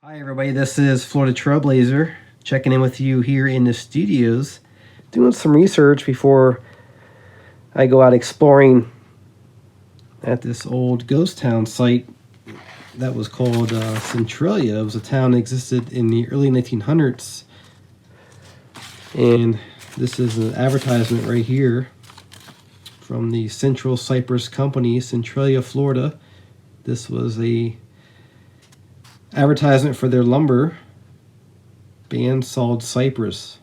Hi everybody, this is Florida Trailblazer checking in with you here in the studios, doing some research before I go out exploring at this old ghost town site that was called Centralia. It was a town that existed in the early 1900s, and this is an advertisement right here from the Central Cypress Company, Centralia, Florida. This was a advertisement for their lumber, band-sawed cypress.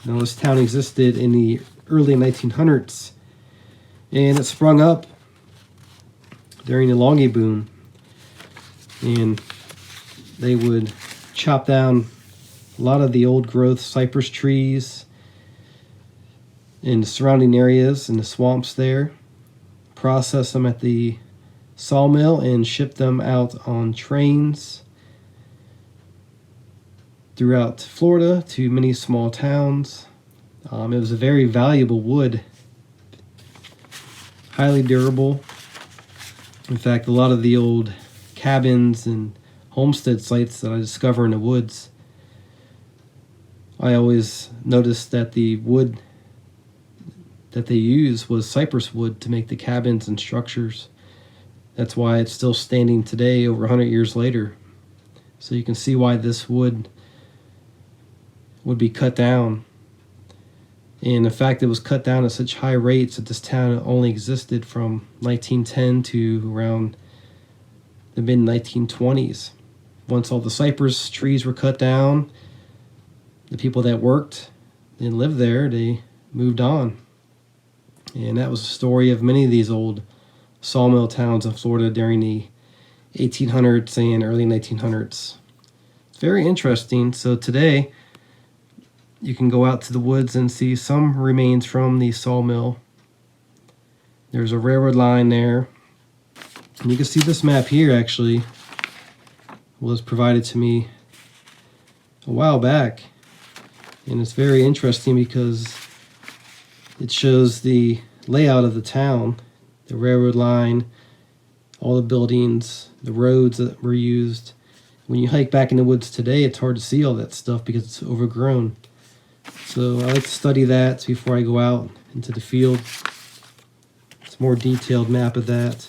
Now, this town existed in the early 1900s, and it sprung up during the Longy boom. And they would chop down a lot of the old growth cypress trees in the surrounding areas, in the swamps there, process them at the sawmill, and ship them out on trains throughout Florida to many small towns. It was a very valuable wood, highly durable. In fact, a lot of the old cabins and homestead sites that I discover in the woods, I always noticed that the wood that they use was cypress wood to make the cabins and structures. That's why it's still standing today over 100 years later. So you can see why this wood would be cut down. And in fact, it was cut down at such high rates that this town only existed from 1910 to around the mid-1920s. Once all the cypress trees were cut down, the people that worked and lived there, they moved on. And that was the story of many of these old sawmill towns in Florida during the 1800s and early 1900s. It's very interesting. So today, you can go out to the woods and see some remains from the sawmill. There's a railroad line there. And you can see this map here actually was provided to me a while back. And it's very interesting because it shows the layout of the town, the railroad line, all the buildings, the roads that were used. When you hike back in the woods today, it's hard to see all that stuff because it's overgrown. So I like to study that before I go out into the field. It's a more detailed map of that.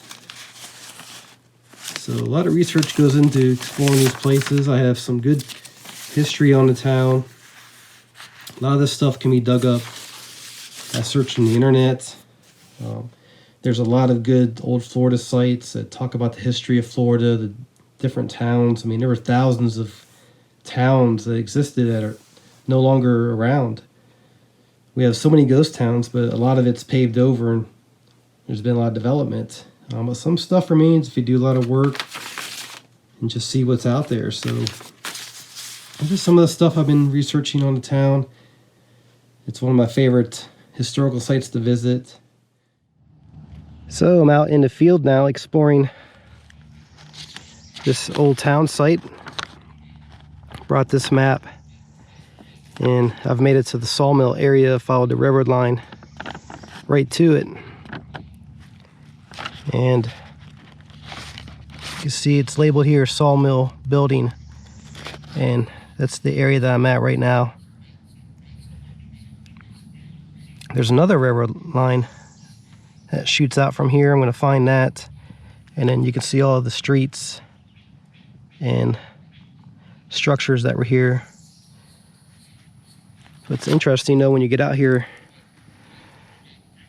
So a lot of research goes into exploring these places. I have some good history on the town. A lot of this stuff can be dug up by searching the internet. There's a lot of good old Florida sites that talk about the history of Florida, the different towns. I mean, there were thousands of towns that existed that are no longer around. We have so many ghost towns, but a lot of it's paved over and there's been a lot of development. But some stuff remains if you do a lot of work and just see what's out there. So this is some of the stuff I've been researching on the town. It's one of my favorite historical sites to visit. So I'm out in the field now exploring this old town site. Brought this map and I've made it to the sawmill area, followed the railroad line right to it. And you can see it's labeled here, sawmill building. And that's the area that I'm at right now. There's another railroad line that shoots out from here. I'm going to find that. And then you can see all of the streets and structures that were here. So it's interesting though, when you get out here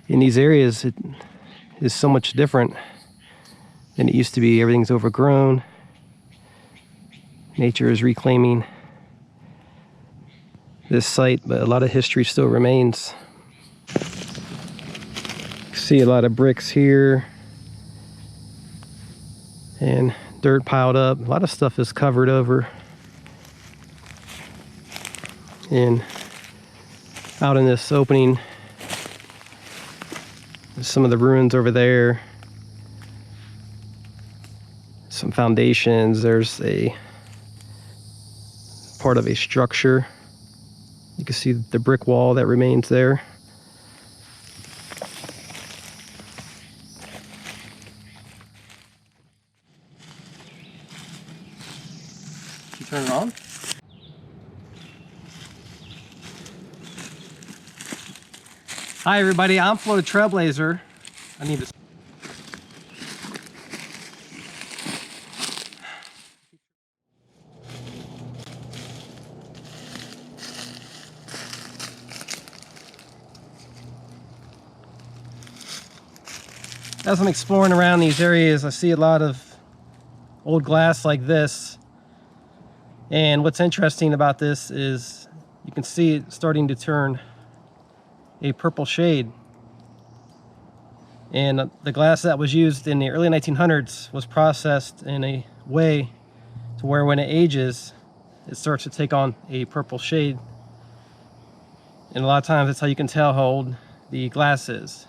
in these areas, it is so much different than it used to be. Everything's overgrown. Nature is reclaiming this site, but a lot of history still remains. See a lot of bricks here and dirt piled up. A lot of stuff is covered over. And out in this opening, there's some of the ruins over there. Some foundations. There's a part of a structure. You can see the brick wall that remains there. Hi everybody, I'm Flo the Trailblazer. I need to... As I'm exploring around these areas, I see a lot of old glass like this. And what's interesting about this is you can see it starting to turn a purple shade. And the glass that was used in the early 1900s was processed in a way to where when it ages, it starts to take on a purple shade. And a lot of times that's how you can tell how old the glass is.